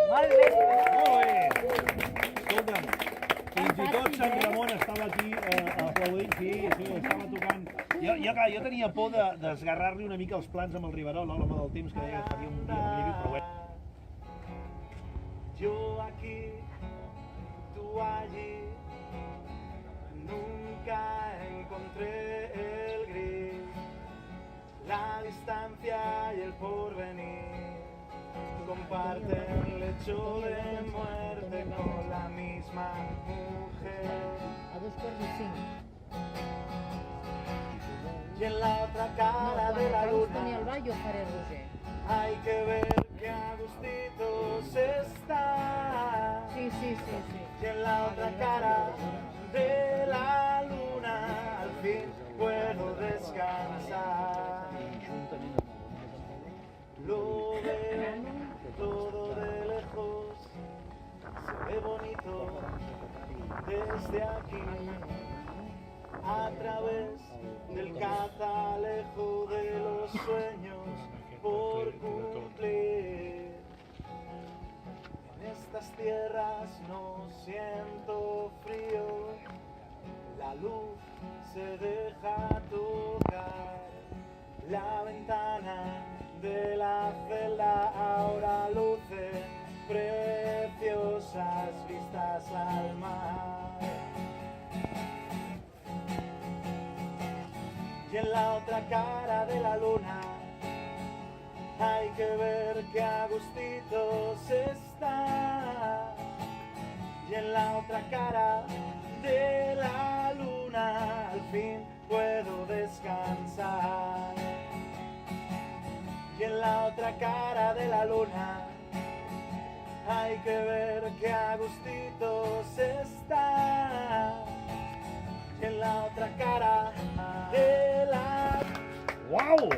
Molt bé. Molt bé. Escolta'm, fins i tot Sant Ramon estava aquí aplaudint, sí, estava tocant. Jo tenia por d'esgarrar-li una mica els plans amb el Riverol, l'home del temps, que deia que faria un dia magnífic, però bé. Yo aquí, tú allí, nunca encontré el gris, la distancia y el porvenir comparten lecho de muerte con la misma mujer. A 2:45. Y en la otra cara de la Toni el luna ball jo faré Roger. hay que ver que a gustitos está. Sí. Y en la otra cara de la luna al fin puedo descansar. Lo veo todo de lejos, se ve bonito desde aquí, a través del catalejo de los sueños por cumplir. En estas tierras no siento frío, la luz se deja tocar, la ventana de la celda ahora luce preciosas vistas al mar. Y en la otra cara de la luna hay que ver que a gustitos está. Y en la otra cara de la luna al fin puedo descansar. Y en la otra cara de la luna hay que ver que a gustitos está. Y en la otra cara de la... Uau!